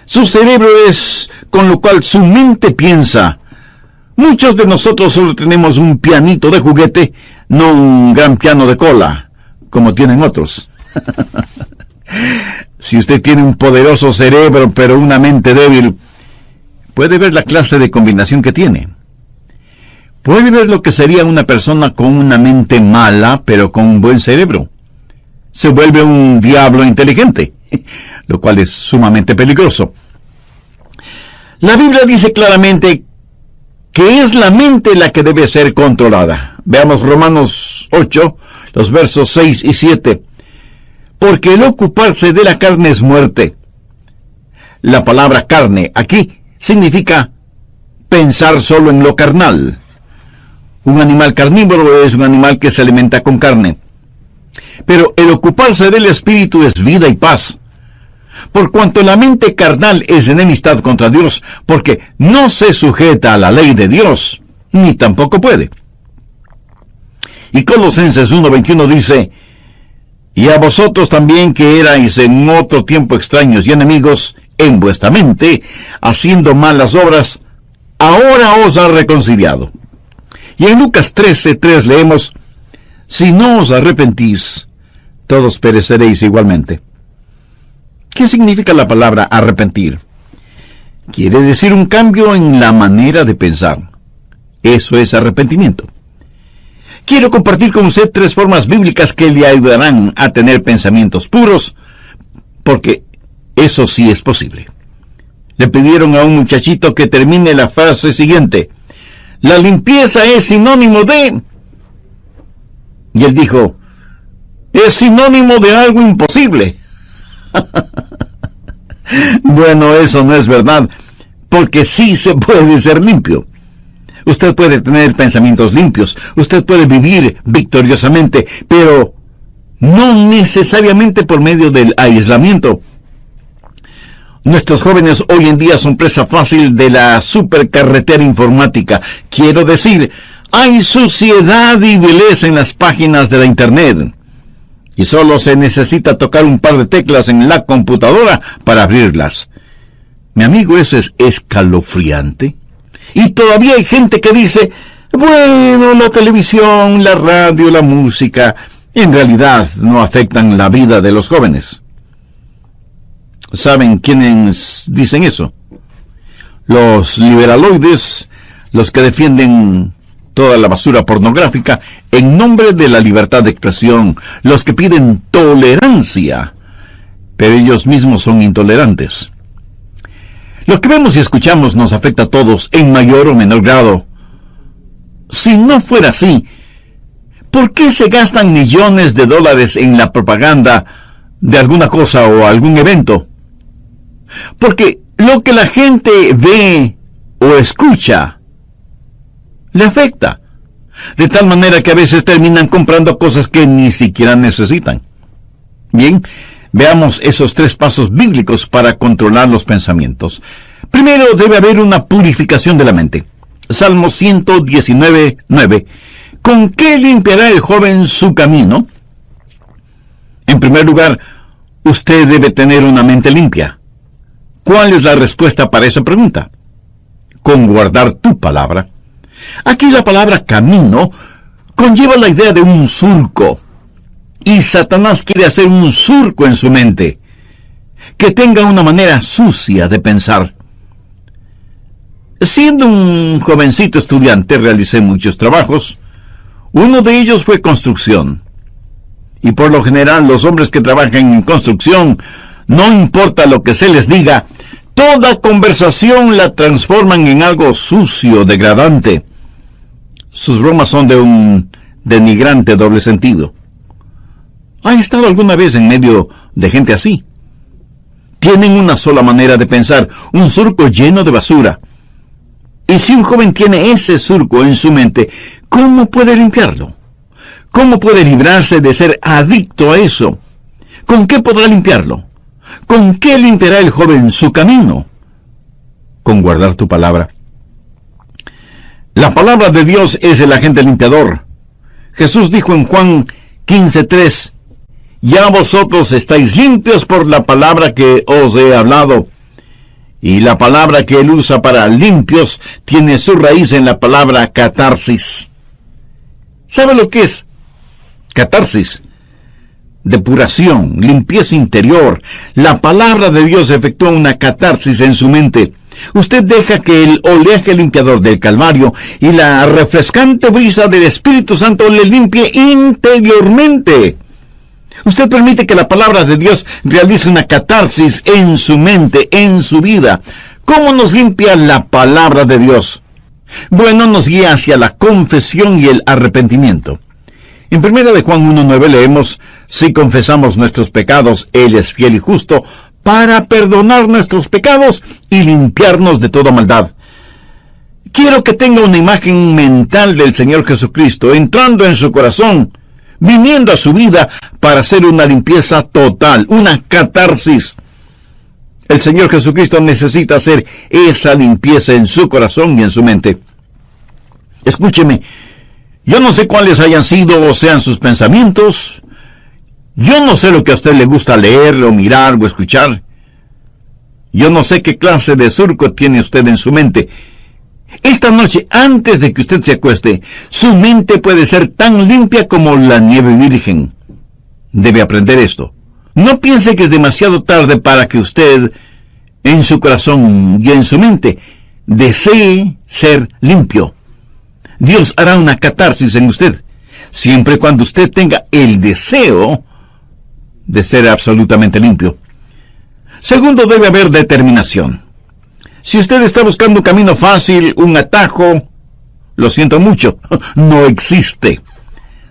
Su cerebro es con lo cual su mente piensa. Muchos de nosotros solo tenemos un pianito de juguete, no un gran piano de cola, como tienen otros. Si usted tiene un poderoso cerebro, pero una mente débil, puede ver la clase de combinación que tiene. Puede ver lo que sería una persona con una mente mala, pero con un buen cerebro. Se vuelve un diablo inteligente, lo cual es sumamente peligroso. La Biblia dice claramente que es la mente la que debe ser controlada. Veamos Romanos 8, los versos 6 y 7. Porque el ocuparse de la carne es muerte. La palabra carne aquí significa pensar solo en lo carnal. Un animal carnívoro es un animal que se alimenta con carne. Pero el ocuparse del espíritu es vida y paz. Por cuanto la mente carnal es enemistad contra Dios, porque no se sujeta a la ley de Dios, ni tampoco puede. Y Colosenses 1:21 dice: y a vosotros también, que erais en otro tiempo extraños y enemigos en vuestra mente, haciendo malas obras, ahora os ha reconciliado. Y en Lucas 13:3 leemos: si no os arrepentís, todos pereceréis igualmente. ¿Qué significa la palabra arrepentir? Quiere decir un cambio en la manera de pensar. Eso es arrepentimiento. Quiero compartir con usted 3 formas bíblicas que le ayudarán a tener pensamientos puros, porque eso sí es posible. Le pidieron a un muchachito que termine la frase siguiente: la limpieza es sinónimo de... Y él dijo: es sinónimo de algo imposible. Bueno, eso no es verdad, porque sí se puede ser limpio. Usted puede tener pensamientos limpios, usted puede vivir victoriosamente, pero no necesariamente por medio del aislamiento. Nuestros jóvenes hoy en día son presa fácil de la supercarretera informática. Quiero decir, hay suciedad y vileza en las páginas de la Internet. Y solo se necesita tocar un par de teclas en la computadora para abrirlas. Mi amigo, eso es escalofriante. Y todavía hay gente que dice: bueno, la televisión, la radio, la música, en realidad no afectan la vida de los jóvenes. ¿Saben quiénes dicen eso? Los liberaloides, los que defienden toda la basura pornográfica en nombre de la libertad de expresión, los que piden tolerancia, pero ellos mismos son intolerantes. Lo que vemos y escuchamos nos afecta a todos en mayor o menor grado. Si no fuera así, ¿por qué se gastan millones de dólares en la propaganda de alguna cosa o algún evento? Porque lo que la gente ve o escucha le afecta, de tal manera que a veces terminan comprando cosas que ni siquiera necesitan. Bien, veamos esos 3 pasos bíblicos para controlar los pensamientos. Primero, debe haber una purificación de la mente. Salmo 119:9. ¿Con qué limpiará el joven su camino? En primer lugar, usted debe tener una mente limpia. ¿Cuál es la respuesta para esa pregunta? Con guardar tu palabra. Aquí la palabra camino conlleva la idea de un surco. Y Satanás quiere hacer un surco en su mente, que tenga una manera sucia de pensar. Siendo un jovencito estudiante, realicé muchos trabajos. Uno de ellos fue construcción. Y por lo general, los hombres que trabajan en construcción, no importa lo que se les diga, toda conversación la transforman en algo sucio, degradante. Sus bromas son de un denigrante doble sentido. ¿Ha estado alguna vez en medio de gente así? Tienen una sola manera de pensar, un surco lleno de basura. Y si un joven tiene ese surco en su mente, ¿cómo puede limpiarlo? ¿Cómo puede librarse de ser adicto a eso? ¿Con qué podrá limpiarlo? ¿Con qué limpiará el joven su camino? Con guardar tu palabra. La palabra de Dios es el agente limpiador. Jesús dijo en Juan 15:3, ya vosotros estáis limpios por la palabra que os he hablado. Y la palabra que él usa para limpios tiene su raíz en la palabra catarsis. ¿Sabe lo que es? Catarsis. Depuración, limpieza interior. La palabra de Dios efectúa una catarsis en su mente. Usted deja que el oleaje limpiador del Calvario y la refrescante brisa del Espíritu Santo le limpie interiormente. Usted permite que la palabra de Dios realice una catarsis en su mente, en su vida. ¿Cómo nos limpia la palabra de Dios? Bueno, nos guía hacia la confesión y el arrepentimiento. En 1 de Juan 1:9 leemos: si confesamos nuestros pecados, Él es fiel y justo para perdonar nuestros pecados y limpiarnos de toda maldad. Quiero que tenga una imagen mental del Señor Jesucristo entrando en su corazón, viniendo a su vida para hacer una limpieza total, una catarsis. El Señor Jesucristo necesita hacer esa limpieza en su corazón y en su mente. Escúcheme, yo no sé cuáles hayan sido o sean sus pensamientos. Yo no sé lo que a usted le gusta leer o mirar o escuchar. Yo no sé qué clase de surco tiene usted en su mente. Esta noche, antes de que usted se acueste, su mente puede ser tan limpia como la nieve virgen. Debe aprender esto. No piense que es demasiado tarde para que usted, en su corazón y en su mente, desee ser limpio. Dios hará una catarsis en usted, siempre y cuando usted tenga el deseo de ser absolutamente limpio. Segundo, debe haber determinación. Si usted está buscando un camino fácil, un atajo, lo siento mucho, no existe.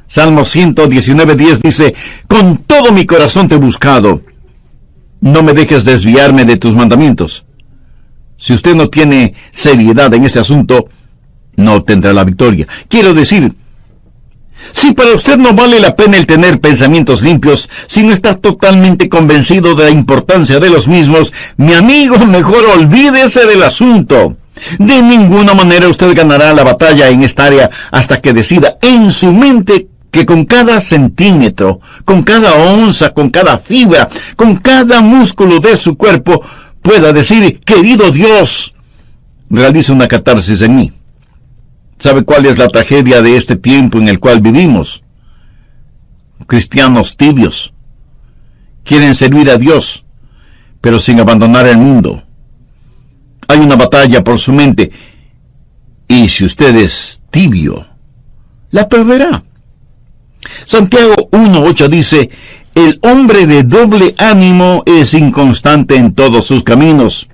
Salmo 119:10 dice: con todo mi corazón te he buscado, no me dejes desviarme de tus mandamientos. Si usted no tiene seriedad en este asunto, no tendrá la victoria. Quiero decir, si para usted no vale la pena el tener pensamientos limpios, si no está totalmente convencido de la importancia de los mismos, mi amigo, mejor olvídese del asunto. De ninguna manera usted ganará la batalla en esta área hasta que decida en su mente que con cada centímetro, con cada onza, con cada fibra, con cada músculo de su cuerpo, pueda decir: querido Dios, realiza una catarsis en mí. ¿Sabe cuál es la tragedia de este tiempo en el cual vivimos? Cristianos tibios. Quieren servir a Dios, pero sin abandonar el mundo. Hay una batalla por su mente, y si usted es tibio, la perderá. Santiago 1:8 dice: el hombre de doble ánimo es inconstante en todos sus caminos.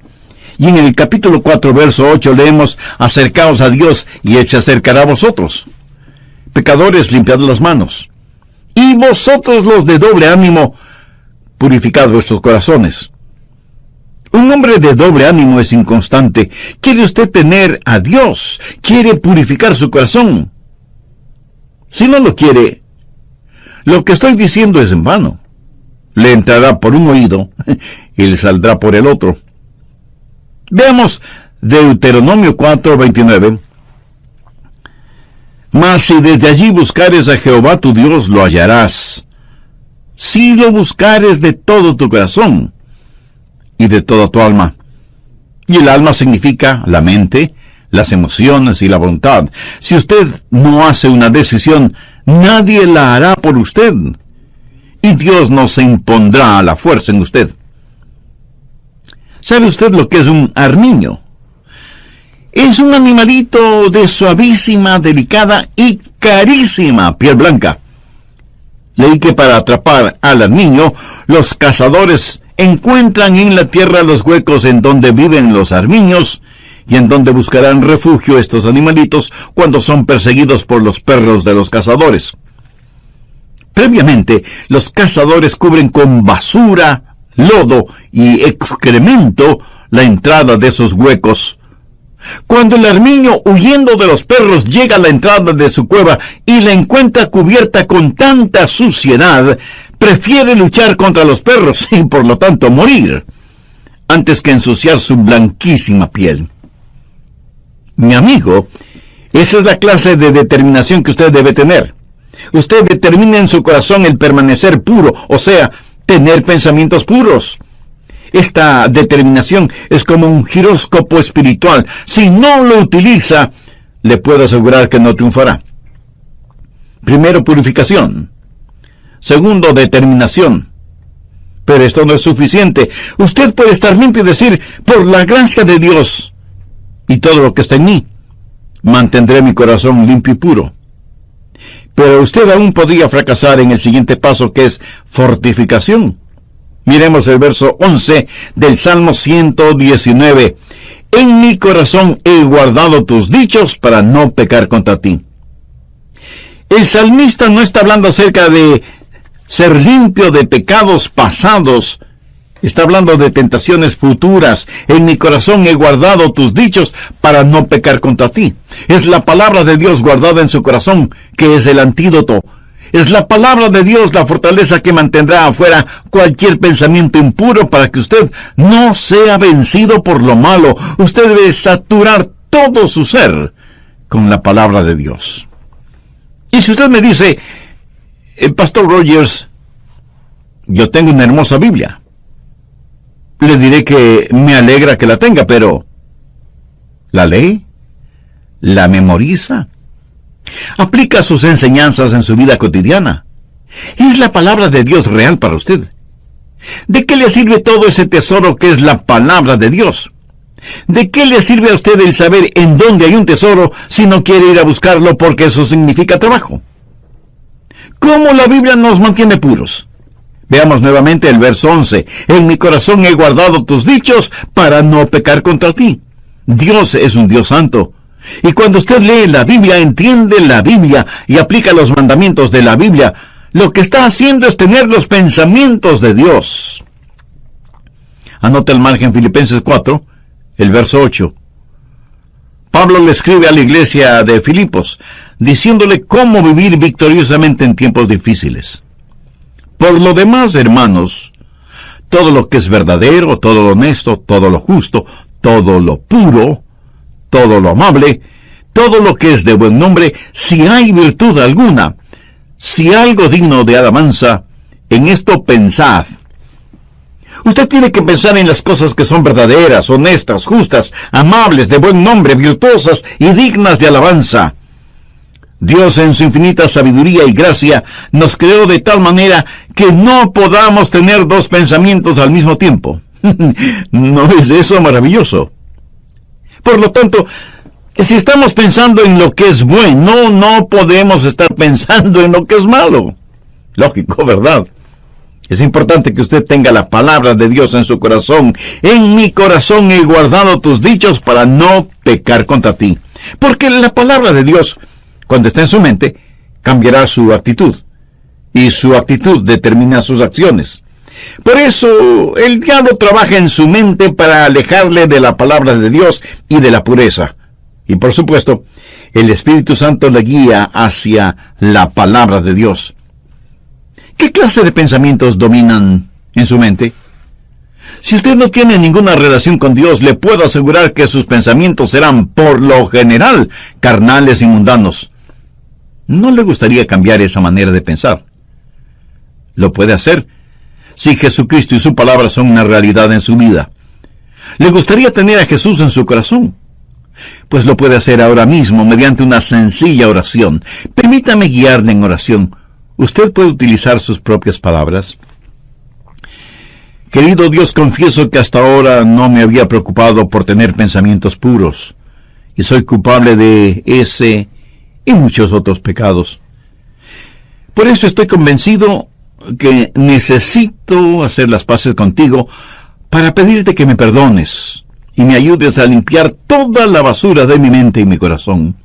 Y en el capítulo 4, verso 8 leemos: acercaos a Dios y Él se acercará a vosotros. Pecadores, limpiad las manos. Y vosotros los de doble ánimo, purificad vuestros corazones. Un hombre de doble ánimo es inconstante. ¿Quiere usted tener a Dios? ¿Quiere purificar su corazón? Si no lo quiere, lo que estoy diciendo es en vano. Le entrará por un oído y le saldrá por el otro. Veamos Deuteronomio 4:29. Mas si desde allí buscares a Jehová tu Dios, lo hallarás, si lo buscares de todo tu corazón y de toda tu alma. Y el alma significa la mente, las emociones y la voluntad. Si usted no hace una decisión, nadie la hará por usted, y Dios no se impondrá a la fuerza en usted. ¿Sabe usted lo que es un armiño? Es un animalito de suavísima, delicada y carísima piel blanca. Leí que para atrapar al armiño, los cazadores encuentran en la tierra los huecos en donde viven los armiños y en donde buscarán refugio estos animalitos cuando son perseguidos por los perros de los cazadores. Previamente, los cazadores cubren con basura, lodo y excremento la entrada de esos huecos. Cuando el armiño, huyendo de los perros, llega a la entrada de su cueva y la encuentra cubierta con tanta suciedad, prefiere luchar contra los perros y por lo tanto morir, antes que ensuciar su blanquísima piel. Mi amigo, esa es la clase de determinación que usted debe tener. Usted determina en su corazón el permanecer puro, o sea, tener pensamientos puros. Esta determinación es como un giróscopo espiritual. Si no lo utiliza, le puedo asegurar que no triunfará. Primero, purificación. Segundo, determinación. Pero esto no es suficiente. Usted puede estar limpio y decir, por la gracia de Dios y todo lo que está en mí, mantendré mi corazón limpio y puro. Pero usted aún podría fracasar en el siguiente paso, que es fortificación. Miremos el verso 11 del Salmo 119. En mi corazón he guardado tus dichos para no pecar contra ti. El salmista no está hablando acerca de ser limpio de pecados pasados. Está hablando de tentaciones futuras. En mi corazón he guardado tus dichos para no pecar contra ti. Es la palabra de Dios guardada en su corazón que es el antídoto. Es la palabra de Dios la fortaleza que mantendrá afuera cualquier pensamiento impuro para que usted no sea vencido por lo malo. Usted debe saturar todo su ser con la palabra de Dios. Y si usted me dice, Pastor Rogers, yo tengo una hermosa Biblia, le diré que me alegra que la tenga, pero ¿la lee? ¿La memoriza? ¿Aplica sus enseñanzas en su vida cotidiana? ¿Es la palabra de Dios real para usted? ¿De qué le sirve todo ese tesoro que es la palabra de Dios? ¿De qué le sirve a usted el saber en dónde hay un tesoro si no quiere ir a buscarlo porque eso significa trabajo? ¿Cómo la Biblia nos mantiene puros? Veamos nuevamente el verso 11. En mi corazón he guardado tus dichos para no pecar contra ti. Dios es un Dios santo. Y cuando usted lee la Biblia, entiende la Biblia y aplica los mandamientos de la Biblia, lo que está haciendo es tener los pensamientos de Dios. Anota al margen Filipenses 4, el verso 8. Pablo le escribe a la iglesia de Filipos, diciéndole cómo vivir victoriosamente en tiempos difíciles. Por lo demás, hermanos, todo lo que es verdadero, todo lo honesto, todo lo justo, todo lo puro, todo lo amable, todo lo que es de buen nombre, si hay virtud alguna, si algo digno de alabanza, en esto pensad. Usted tiene que pensar en las cosas que son verdaderas, honestas, justas, amables, de buen nombre, virtuosas y dignas de alabanza. Dios en su infinita sabiduría y gracia nos creó de tal manera que no podamos tener dos pensamientos al mismo tiempo. ¿No es eso maravilloso? Por lo tanto, si estamos pensando en lo que es bueno, no podemos estar pensando en lo que es malo. Lógico, ¿verdad? Es importante que usted tenga la palabra de Dios en su corazón. En mi corazón he guardado tus dichos para no pecar contra ti. Porque la palabra de Dios, cuando está en su mente, cambiará su actitud. Y su actitud determina sus acciones. Por eso, el diablo trabaja en su mente para alejarle de la palabra de Dios y de la pureza. Y por supuesto, el Espíritu Santo le guía hacia la palabra de Dios. ¿Qué clase de pensamientos dominan en su mente? Si usted no tiene ninguna relación con Dios, le puedo asegurar que sus pensamientos serán, por lo general, carnales y mundanos. ¿No le gustaría cambiar esa manera de pensar? Lo puede hacer si Jesucristo y su palabra son una realidad en su vida. ¿Le gustaría tener a Jesús en su corazón? Pues lo puede hacer ahora mismo mediante una sencilla oración. Permítame guiarle en oración. Usted puede utilizar sus propias palabras. Querido Dios, confieso que hasta ahora no me había preocupado por tener pensamientos puros, y soy culpable de ese y muchos otros pecados. Por eso estoy convencido que necesito hacer las paces contigo para pedirte que me perdones y me ayudes a limpiar toda la basura de mi mente y mi corazón.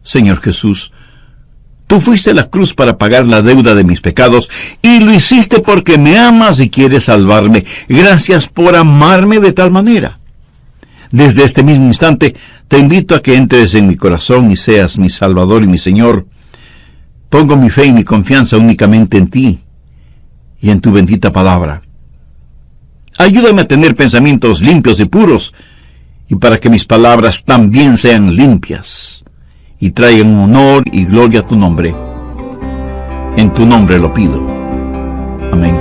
Señor Jesús, tú fuiste a la cruz para pagar la deuda de mis pecados, y lo hiciste porque me amas y quieres salvarme. Gracias por amarme de tal manera. Desde este mismo instante, te invito a que entres en mi corazón y seas mi Salvador y mi Señor. Pongo mi fe y mi confianza únicamente en ti y en tu bendita palabra. Ayúdame a tener pensamientos limpios y puros, y para que mis palabras también sean limpias y traigan honor y gloria a tu nombre. En tu nombre lo pido. Amén.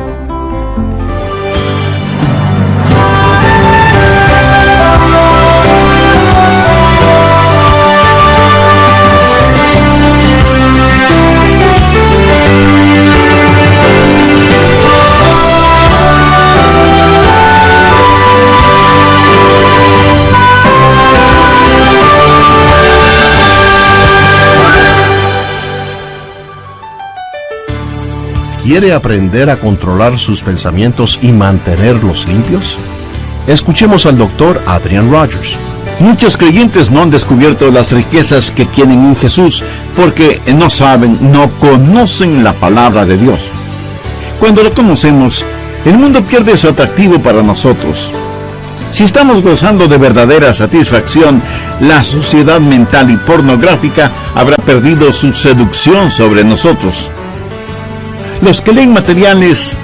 ¿Quiere aprender a controlar sus pensamientos y mantenerlos limpios? Escuchemos al Dr. Adrian Rogers. Muchos creyentes no han descubierto las riquezas que tienen en Jesús porque no saben, no conocen la palabra de Dios. Cuando lo conocemos, el mundo pierde su atractivo para nosotros. Si estamos gozando de verdadera satisfacción, la suciedad mental y pornográfica habrá perdido su seducción sobre nosotros. Los que leen materiales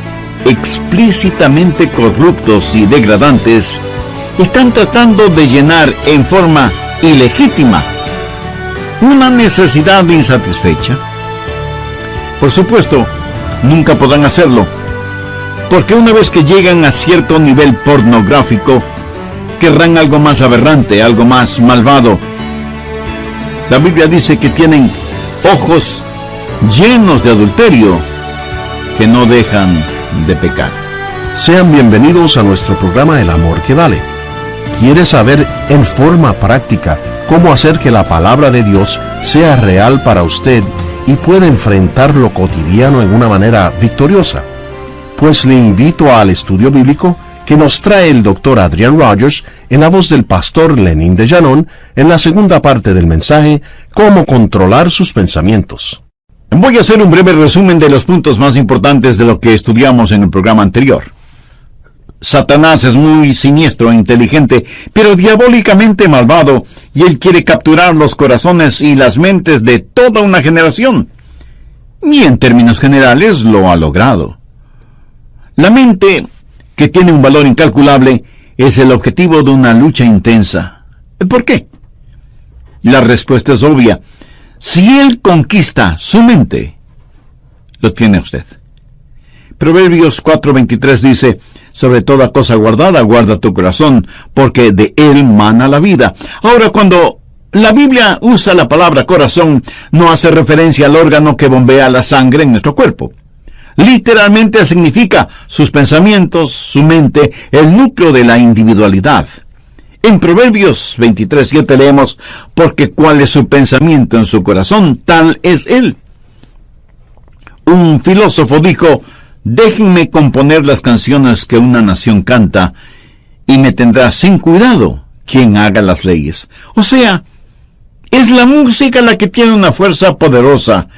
explícitamente corruptos y degradantes están tratando de llenar en forma ilegítima una necesidad insatisfecha. Por supuesto, nunca podrán hacerlo, porque una vez que llegan a cierto nivel pornográfico, querrán algo más aberrante, algo más malvado. La Biblia dice que tienen ojos llenos de adulterio que no dejan de pecar. Sean bienvenidos a nuestro programa El Amor que Vale. ¿Quiere saber en forma práctica cómo hacer que la palabra de Dios sea real para usted y pueda enfrentar lo cotidiano en una manera victoriosa? Pues le invito al estudio bíblico que nos trae el Dr. Adrian Rogers en la voz del pastor Lenín de Llanón en la segunda parte del mensaje Cómo controlar sus pensamientos. Voy a hacer un breve resumen de los puntos más importantes de lo que estudiamos en el programa anterior. Satanás es muy siniestro e inteligente, pero diabólicamente malvado, y él quiere capturar los corazones y las mentes de toda una generación. Y en términos generales lo ha logrado. La mente, que tiene un valor incalculable, es el objetivo de una lucha intensa. ¿Por qué? La respuesta es obvia. Si él conquista su mente, lo tiene usted. Proverbios 4:23 dice: sobre toda cosa guardada, guarda tu corazón, porque de él mana la vida. Ahora, cuando la Biblia usa la palabra corazón, no hace referencia al órgano que bombea la sangre en nuestro cuerpo. Literalmente significa sus pensamientos, su mente, el núcleo de la individualidad. En Proverbios 23:7 leemos: porque cuál es su pensamiento en su corazón, tal es él. Un filósofo dijo: déjenme componer las canciones que una nación canta, y me tendrá sin cuidado quien haga las leyes. O sea, es la música la que tiene una fuerza poderosa.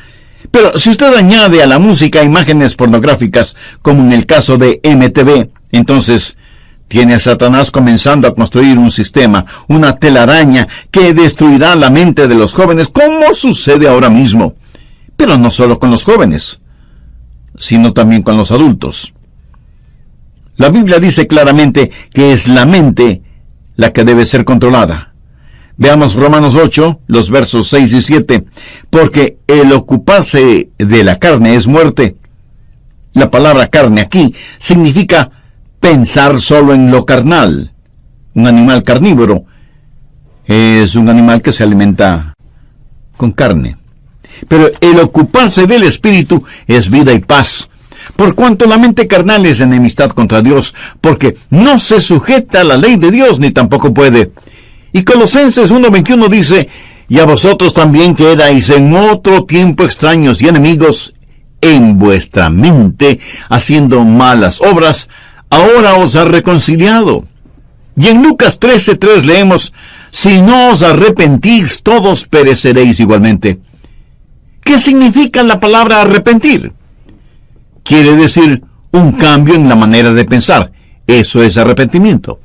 Pero si usted añade a la música imágenes pornográficas, como en el caso de MTV, entonces tiene a Satanás comenzando a construir un sistema, una telaraña que destruirá la mente de los jóvenes, como sucede ahora mismo. Pero no solo con los jóvenes, sino también con los adultos. La Biblia dice claramente que es la mente la que debe ser controlada. Veamos Romanos 8, los versos 6 y 7. Porque el ocuparse de la carne es muerte. La palabra carne aquí significa pensar solo en lo carnal. Un animal carnívoro es un animal que se alimenta con carne. Pero el ocuparse del espíritu es vida y paz. Por cuanto la mente carnal es enemistad contra Dios, porque no se sujeta a la ley de Dios, ni tampoco puede. Y Colosenses 1:21 dice: y a vosotros también que erais en otro tiempo extraños y enemigos en vuestra mente, haciendo malas obras, ahora os ha reconciliado. Y en Lucas 13:3 leemos: si no os arrepentís, todos pereceréis igualmente. ¿Qué significa la palabra arrepentir? Quiere decir un cambio en la manera de pensar. Eso es arrepentimiento.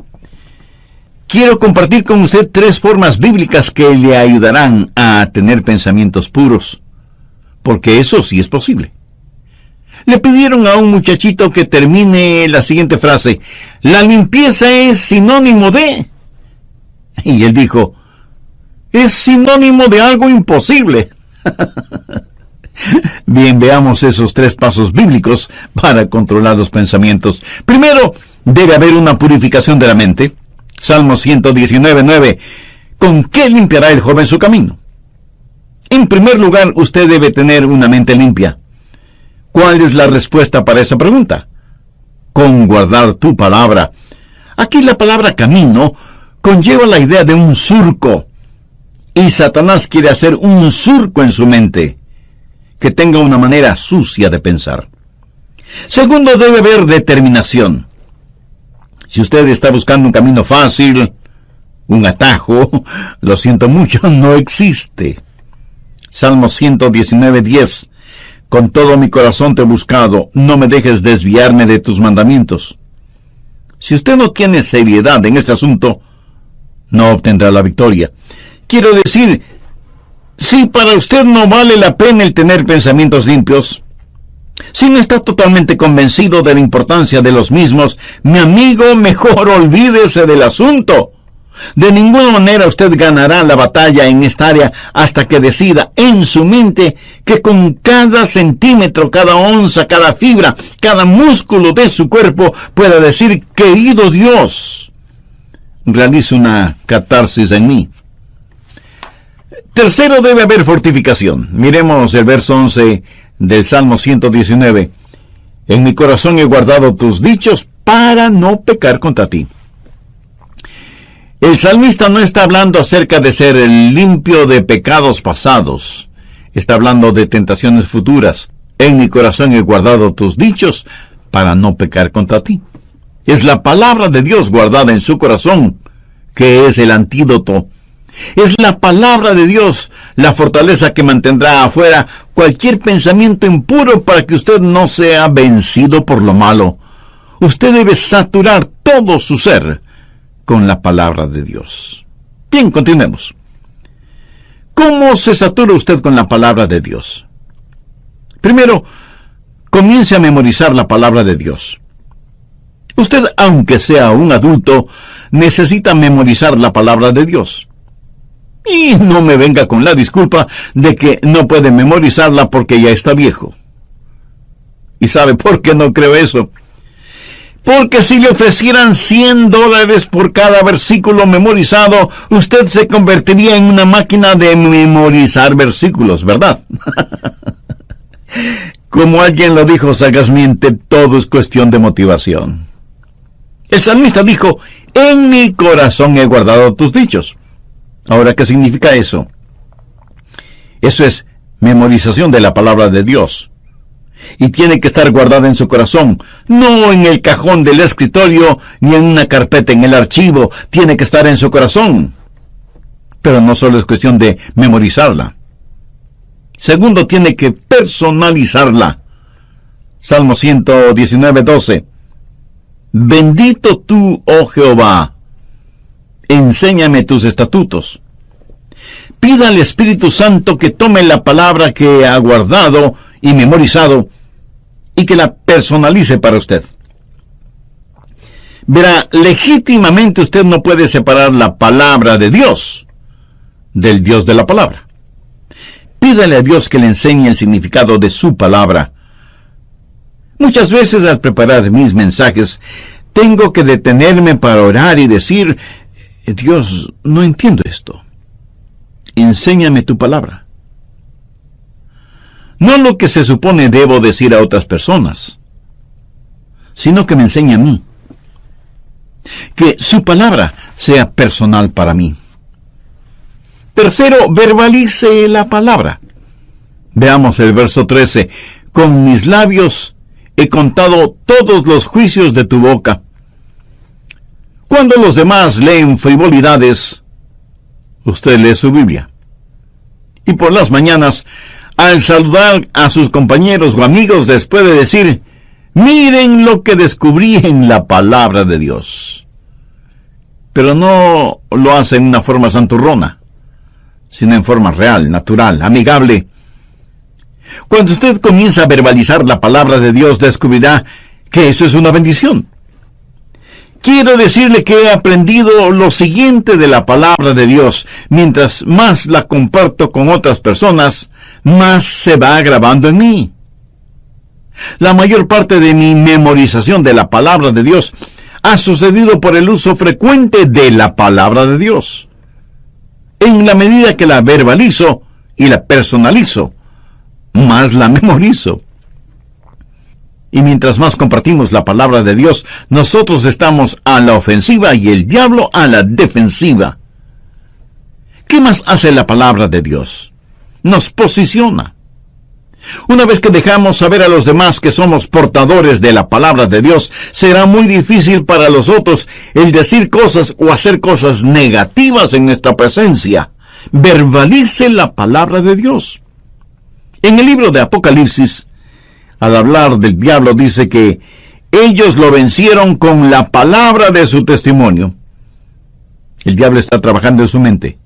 Quiero compartir con usted 3 formas bíblicas que le ayudarán a tener pensamientos puros, porque eso sí es posible. Le pidieron a un muchachito que termine la siguiente frase: la limpieza es sinónimo de... Y él dijo: es sinónimo de algo imposible. Bien, veamos esos 3 pasos bíblicos para controlar los pensamientos. Primero, debe haber una purificación de la mente. Salmo 119:9. ¿Con qué limpiará el joven su camino? En primer lugar, usted debe tener una mente limpia. ¿Cuál es la respuesta para esa pregunta? Con guardar tu palabra. Aquí la palabra camino conlleva la idea de un surco. Y Satanás quiere hacer un surco en su mente, que tenga una manera sucia de pensar. Segundo, debe haber determinación. Si usted está buscando un camino fácil, un atajo, lo siento mucho, no existe. Salmo 119:10. Con todo mi corazón te he buscado, no me dejes desviarme de tus mandamientos. Si usted no tiene seriedad en este asunto, no obtendrá la victoria. Quiero decir, si para usted no vale la pena el tener pensamientos limpios, si no está totalmente convencido de la importancia de los mismos, mi amigo, mejor olvídese del asunto. De ninguna manera usted ganará la batalla en esta área hasta que decida en su mente que con cada centímetro, cada onza, cada fibra, cada músculo de su cuerpo pueda decir: querido Dios, realiza una catarsis en mí. Tercero, debe haber fortificación. Miremos el verso 11 del Salmo 119. En mi corazón he guardado tus dichos para no pecar contra ti. El salmista no está hablando acerca de ser limpio de pecados pasados. Está hablando de tentaciones futuras. En mi corazón he guardado tus dichos para no pecar contra ti. Es la palabra de Dios guardada en su corazón que es el antídoto. Es la palabra de Dios la fortaleza que mantendrá afuera cualquier pensamiento impuro para que usted no sea vencido por lo malo. Usted debe saturar todo su ser con la palabra de Dios. Bien, continuemos. ¿Cómo se satura usted con la palabra de Dios? Primero, comience a memorizar la palabra de Dios. Usted, aunque sea un adulto, necesita memorizar la palabra de Dios. Y no me venga con la disculpa de que no puede memorizarla porque ya está viejo. ¿Y sabe por qué no creo eso? Porque si le ofrecieran $100 por cada versículo memorizado, usted se convertiría en una máquina de memorizar versículos, ¿verdad? Como alguien lo dijo sagazmente, todo es cuestión de motivación. El salmista dijo: en mi corazón he guardado tus dichos. Ahora, ¿qué significa eso? Eso es memorización de la palabra de Dios. Y tiene que estar guardada en su corazón, no en el cajón del escritorio, ni en una carpeta en el archivo. Tiene que estar en su corazón. Pero no solo es cuestión de memorizarla. Segundo, tiene que personalizarla. Salmo 119:12. Bendito tú, oh Jehová, enséñame tus estatutos. Pida al Espíritu Santo que tome la palabra que ha guardado y memorizado y que la personalice para usted. Verá, legítimamente usted no puede separar la palabra de Dios del Dios de la palabra. Pídale a Dios que le enseñe el significado de su palabra. Muchas veces al preparar mis mensajes, tengo que detenerme para orar y decir: Dios, no entiendo esto. Enséñame tu palabra. No lo que se supone debo decir a otras personas, sino que me enseñe a mí. Que su palabra sea personal para mí. Tercero, verbalice la palabra. Veamos el verso 13. Con mis labios he contado todos los juicios de tu boca. Cuando los demás leen frivolidades, usted lee su Biblia. Y por las mañanas, al saludar a sus compañeros o amigos, les puede decir: miren lo que descubrí en la palabra de Dios. Pero no lo hace en una forma santurrona, sino en forma real, natural, amigable. Cuando usted comienza a verbalizar la palabra de Dios, descubrirá que eso es una bendición. Quiero decirle que he aprendido lo siguiente de la palabra de Dios. Mientras más la comparto con otras personas, más se va grabando en mí. La mayor parte de mi memorización de la palabra de Dios ha sucedido por el uso frecuente de la palabra de Dios. En la medida que la verbalizo y la personalizo, más la memorizo. Y mientras más compartimos la palabra de Dios, nosotros estamos a la ofensiva y el diablo a la defensiva. ¿Qué más hace la palabra de Dios? Nos posiciona. Una vez que dejamos saber a los demás que somos portadores de la palabra de Dios, será muy difícil para los otros el decir cosas o hacer cosas negativas en nuestra presencia. Verbalice la palabra de Dios. En el libro de Apocalipsis, al hablar del diablo, dice que ellos lo vencieron con la palabra de su testimonio. El diablo está trabajando en su mente.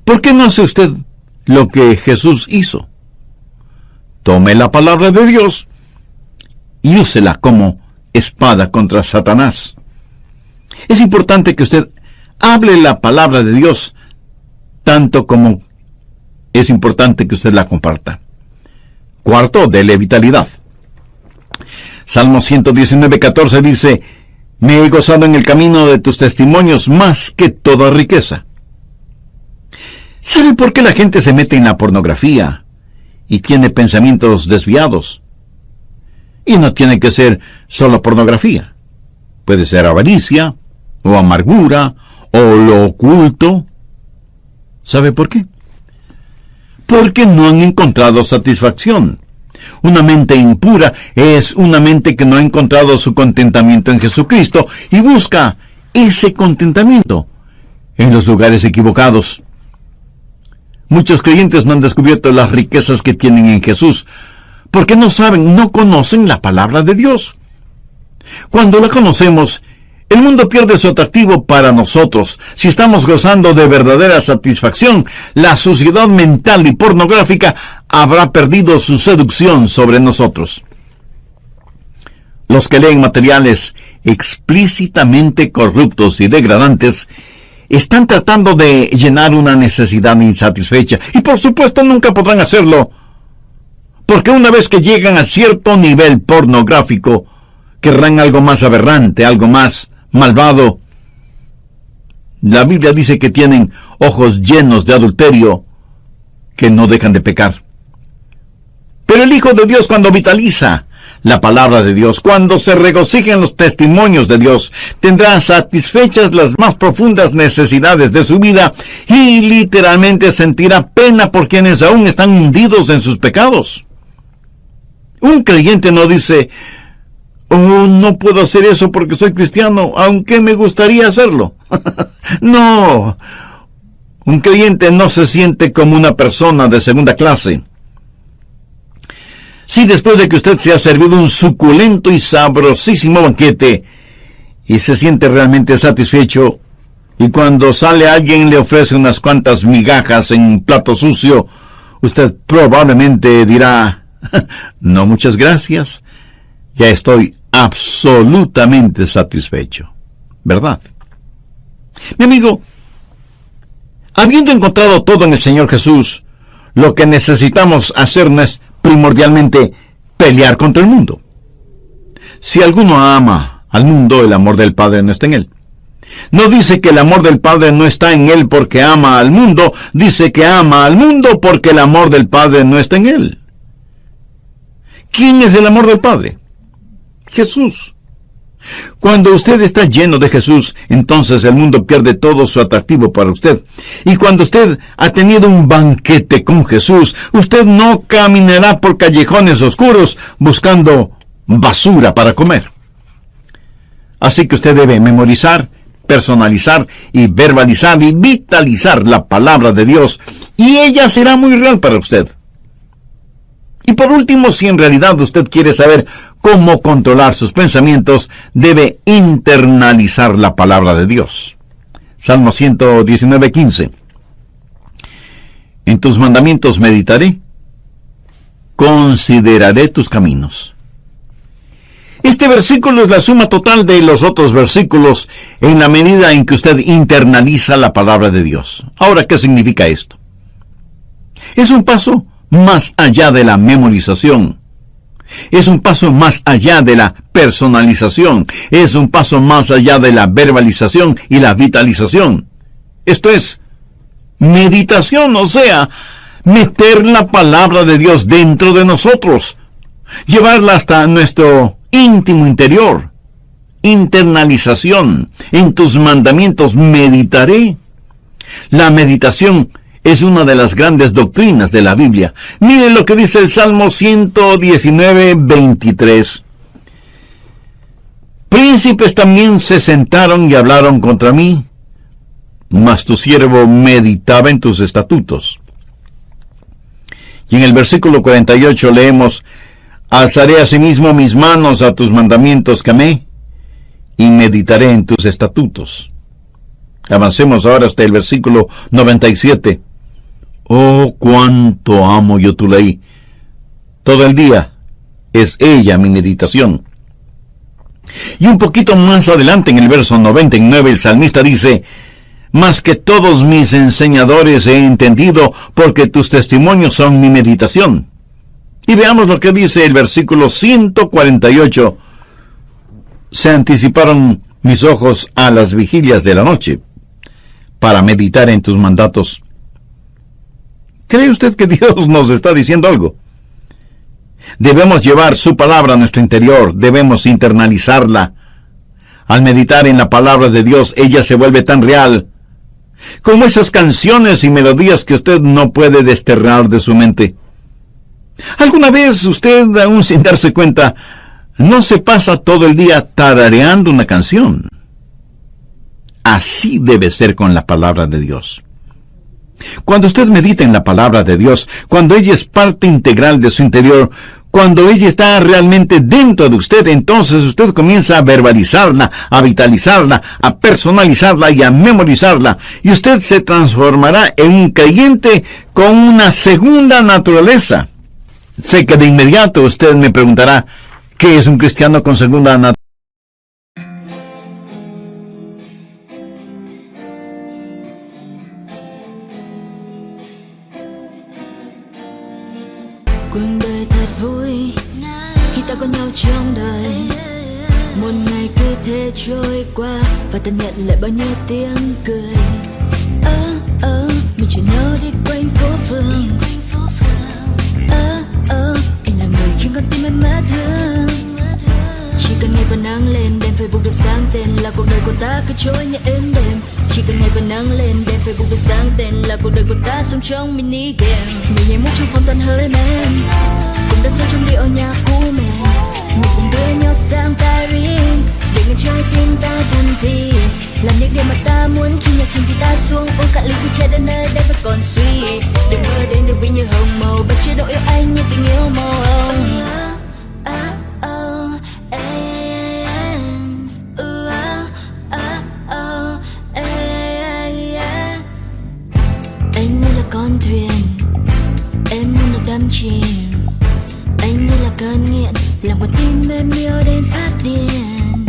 ¿Por qué no hace usted lo que Jesús hizo? Tome la palabra de Dios y úsela como espada contra Satanás. Es importante que usted hable la palabra de Dios, tanto como es importante que usted la comparta. Cuarto, dele vitalidad. Salmo 119:14 dice: me he gozado en el camino de tus testimonios más que toda riqueza. ¿Sabe por qué la gente se mete en la pornografía y tiene pensamientos desviados? Y no tiene que ser solo pornografía. Puede ser avaricia, o amargura, o lo oculto. ¿Sabe por qué? Porque no han encontrado satisfacción. Una mente impura es una mente que no ha encontrado su contentamiento en Jesucristo y busca ese contentamiento en los lugares equivocados. Muchos creyentes no han descubierto las riquezas que tienen en Jesús porque no saben, no conocen la palabra de Dios. Cuando la conocemos, el mundo pierde su atractivo para nosotros. Si estamos gozando de verdadera satisfacción, la suciedad mental y pornográfica habrá perdido su seducción sobre nosotros. Los que leen materiales explícitamente corruptos y degradantes están tratando de llenar una necesidad insatisfecha, y por supuesto nunca podrán hacerlo, porque una vez que llegan a cierto nivel pornográfico, querrán algo más aberrante, algo más malvado. La Biblia dice que tienen ojos llenos de adulterio, que no dejan de pecar. Pero el Hijo de Dios, cuando vitaliza la palabra de Dios, cuando se regocija en los testimonios de Dios, tendrá satisfechas las más profundas necesidades de su vida y literalmente sentirá pena por quienes aún están hundidos en sus pecados. Un creyente no dice: oh, no puedo hacer eso porque soy cristiano, aunque me gustaría hacerlo. No, un creyente no se siente como una persona de segunda clase. Si después de que usted se ha servido un suculento y sabrosísimo banquete y se siente realmente satisfecho, y cuando sale alguien le ofrece unas cuantas migajas en un plato sucio, usted probablemente dirá: no, muchas gracias, ya estoy absolutamente satisfecho. ¿Verdad? Mi amigo, habiendo encontrado todo en el Señor Jesús, lo que necesitamos hacer no es primordialmente pelear contra el mundo. Si alguno ama al mundo, el amor del Padre no está en él. No dice que el amor del Padre no está en él porque ama al mundo, dice que ama al mundo porque el amor del Padre no está en él. ¿Quién es el amor del Padre? Jesús. Cuando usted está lleno de Jesús, entonces el mundo pierde todo su atractivo para usted. Y cuando usted ha tenido un banquete con Jesús, usted no caminará por callejones oscuros buscando basura para comer. Así que usted debe memorizar, personalizar y verbalizar y vitalizar la palabra de Dios, y ella será muy real para usted. Y por último, si en realidad usted quiere saber cómo controlar sus pensamientos, debe internalizar la palabra de Dios. Salmo 119:15. En tus mandamientos meditaré, consideraré tus caminos. Este versículo es la suma total de los otros versículos en la medida en que usted internaliza la palabra de Dios. Ahora, ¿qué significa esto? Es un paso más allá de la memorización. Es un paso más allá de la personalización. Es un paso más allá de la verbalización y la vitalización. Esto es meditación, o sea, meter la palabra de Dios dentro de nosotros, llevarla hasta nuestro íntimo interior. Internalización. En tus mandamientos meditaré. La meditación Es una de las grandes doctrinas de la Biblia. Miren lo que dice el Salmo 119, 23. Príncipes también se sentaron y hablaron contra mí, mas tu siervo meditaba en tus estatutos. Y en el versículo 48 leemos, alzaré asimismo mis manos a tus mandamientos que amé, y meditaré en tus estatutos. Avancemos ahora hasta el versículo 97. Oh, cuánto amo yo tu ley. Todo el día es ella mi meditación. Y un poquito más adelante, en el verso 99, el salmista dice, más que todos mis enseñadores he entendido, porque tus testimonios son mi meditación. Y veamos lo que dice el versículo 148. Se anticiparon mis ojos a las vigilias de la noche, para meditar en tus mandatos. ¿Cree usted que Dios nos está diciendo algo? Debemos llevar su palabra a nuestro interior, debemos internalizarla. Al meditar en la palabra de Dios, ella se vuelve tan real, como esas canciones y melodías que usted no puede desterrar de su mente. ¿Alguna vez usted, aún sin darse cuenta, no se pasa todo el día tarareando una canción? Así debe ser con la palabra de Dios. Cuando usted medita en la palabra de Dios, cuando ella es parte integral de su interior, cuando ella está realmente dentro de usted, entonces usted comienza a verbalizarla, a vitalizarla, a personalizarla y a memorizarla. Y usted se transformará en un creyente con una segunda naturaleza. Sé que de inmediato usted me preguntará, ¿qué es un cristiano con segunda naturaleza? Cuộc đời thật vui khi ta có nhau trong đời. Một ngày cứ thế trôi qua và ta nhận lại bao nhiêu tiếng cười. Mình chở nhau đi quanh phố phường. Anh là người khiến con tim em mất hương. Chỉ cần ngày và nắng lên, đèn Facebook được sáng tên là cuộc đời của ta cứ trôi như êm đềm. Chỉ cần ngày và nắng lên, đèn Facebook được sáng tên là cuộc đời của ta sống trong mini game. Người nhảy múa trong phòng toàn hơi men, cùng đắm say trong điệu nhạc cũ mềm. Mình cùng đưa nhau sang Paris, để ngân trái tim ta thân thì làm những điều mà ta muốn. Khi nhạc trình thì ta xuống uống cạn ly khi trái đến nơi đây vẫn còn suy. Đừng mơ đến được vinh như hồng màu, bất chế độ yêu anh như tình yêu màu hồng. Con thuyền em muốn được đắm chìm, anh như là cơn nghiện làm con tim em yêu đến phát điên.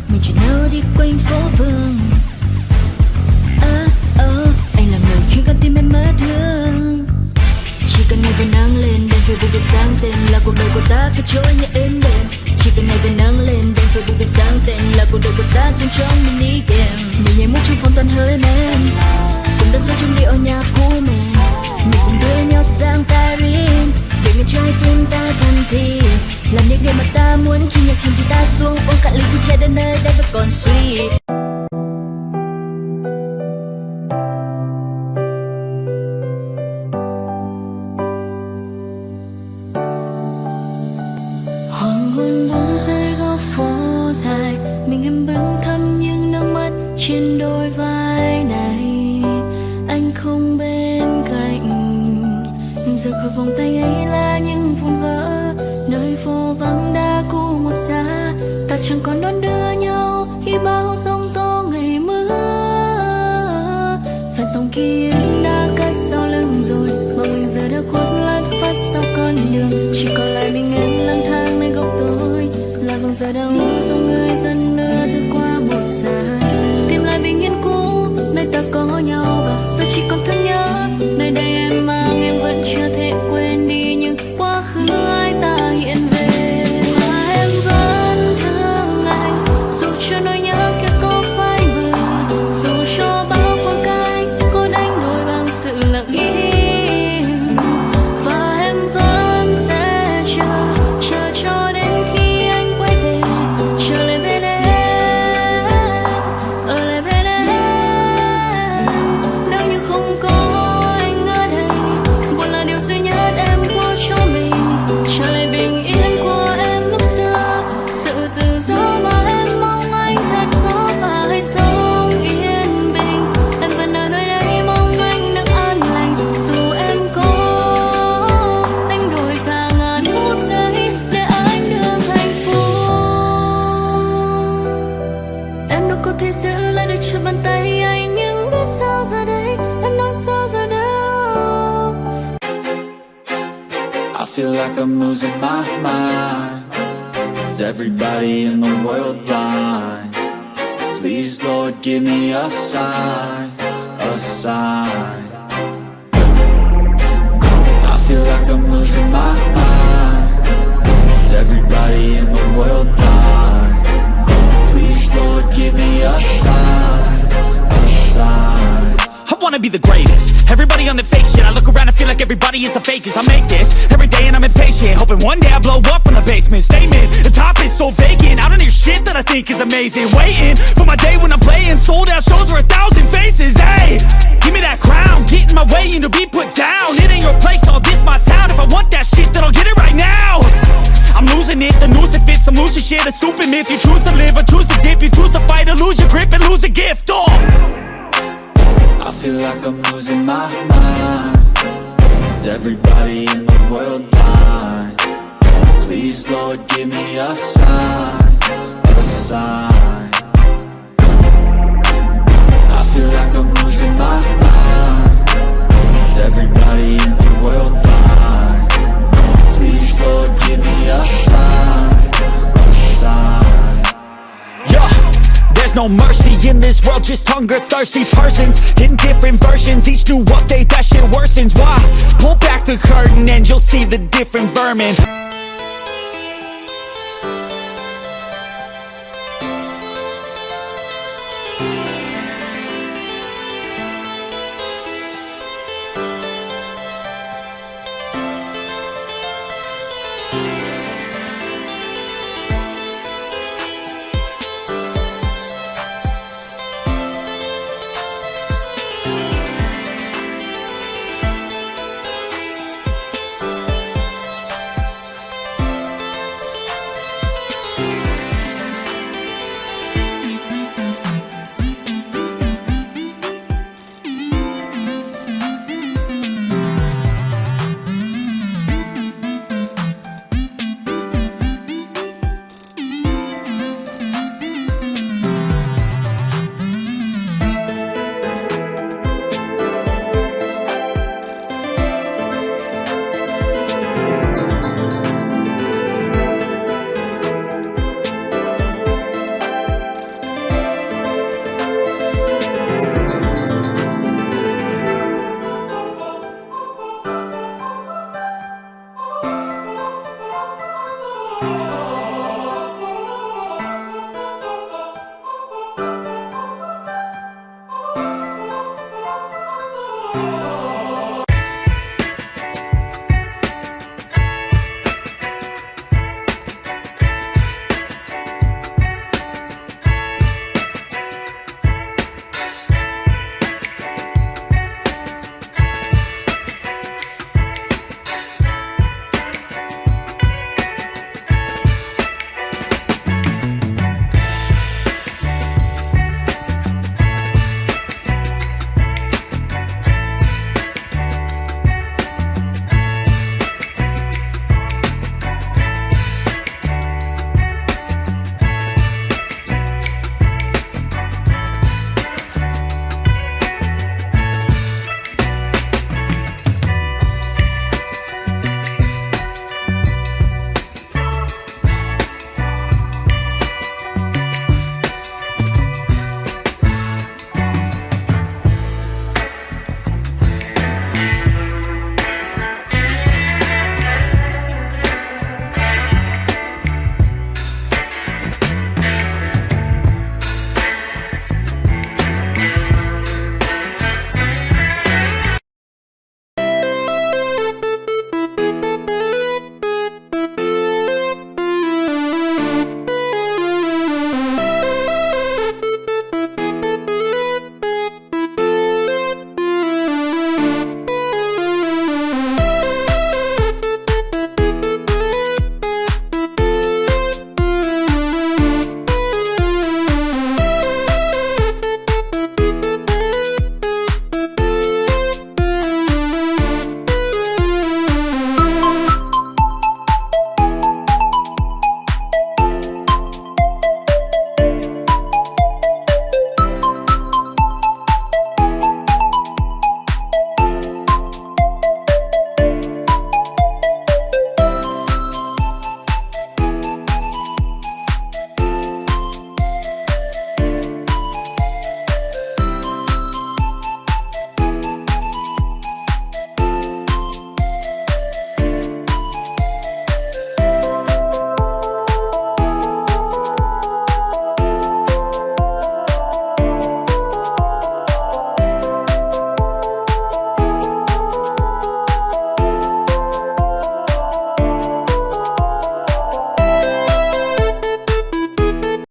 Mình chỉ nhau đi quanh phố phường. Anh là người khiến con tim em mất hương. Chỉ cần ngày và nắng lên, đèn Facebook được sáng tên là cuộc đời của ta cứ trôi như êm đềm. Chỉ cần ngày và nắng lên, đèn Facebook được sáng tên là cuộc đời của ta sống trong mini game. Mình nhảy múa trong phòng toàn hơi men, cùng đắm say trong điệu nhạc cũ mềm. Mình cùng đưa nhau sang Paris, để ngân trái tim ta thân thì làm những điều mà ta muốn. Khi nhạc trình thì ta xuống uống cạn ly khi trái đến nơi đây vẫn còn suy. Hoàng hôn buông rơi góc phố dài, mình em bâng thăm những nước mắt trên đôi vai này. Anh không bên cạnh, giờ khỏi vòng tay ấy là những vụn vỡ. Nơi phố vắng đã cũ một xa, ta chẳng còn đón đưa nhau khi bao giông tố ngày mưa. Và dòng ký ức đã cất sau lưng rồi, mà mình giờ đã khuất lát phát sau con đường. Chỉ còn lại mình em lang thang nơi góc tối, là vầng giờ đang mưa dòng người dần lưa thức qua một giờ. Tìm lại bình yên cũ nơi ta có nhau, và giờ chỉ còn thân nhớ nơi đây em mang em vẫn chưa thể quên đi những quá khứ ai ta hiện về. Và em vẫn thương anh dù cho nỗi nhớ kia có phai mờ, dù cho bao khoảng cách có đánh đổi bằng sự lặng im. Và em vẫn sẽ chờ cho đến khi anh quay về, chờ thể giữ lại được trong bàn tay anh, nhưng biết sao giờ đây, em nói sao giờ đây. I feel like I'm losing my mind. Is everybody in the world blind? Please, Lord, give me a sign, a sign. I feel like I'm losing my mind. Is everybody in the world blind? Please, Lord, give me a sign, a sign. I wanna be the greatest. Everybody on the fake shit. I look around and feel like everybody is the fakest. I make this every day and I'm impatient, hoping one day I blow up from the basement. Statement, the top is so vacant. I don't hear shit that I think is amazing. Waiting for my day when I'm playing sold out shows for 1,000 faces. Hey, give me that crown, get in my way and to be put down. It ain't your place, all this my town. If I want that shit, then I'll get it right now. I'm losing it, the noose it fits, some losing shit, a stupid myth. You choose to live or choose to dip, you choose to fight or lose your grip and lose a gift. I feel like I'm losing my mind. Is everybody in the world blind? Please, Lord, give me a sign, a sign. I feel like I'm losing my mind. Is everybody in the world blind? Please, Lord, give me a sign, a sign. Yeah, there's no mercy in this world, just hunger-thirsty persons in different versions. Each new update, that shit worsens. Why? Pull back the curtain and you'll see the different vermin.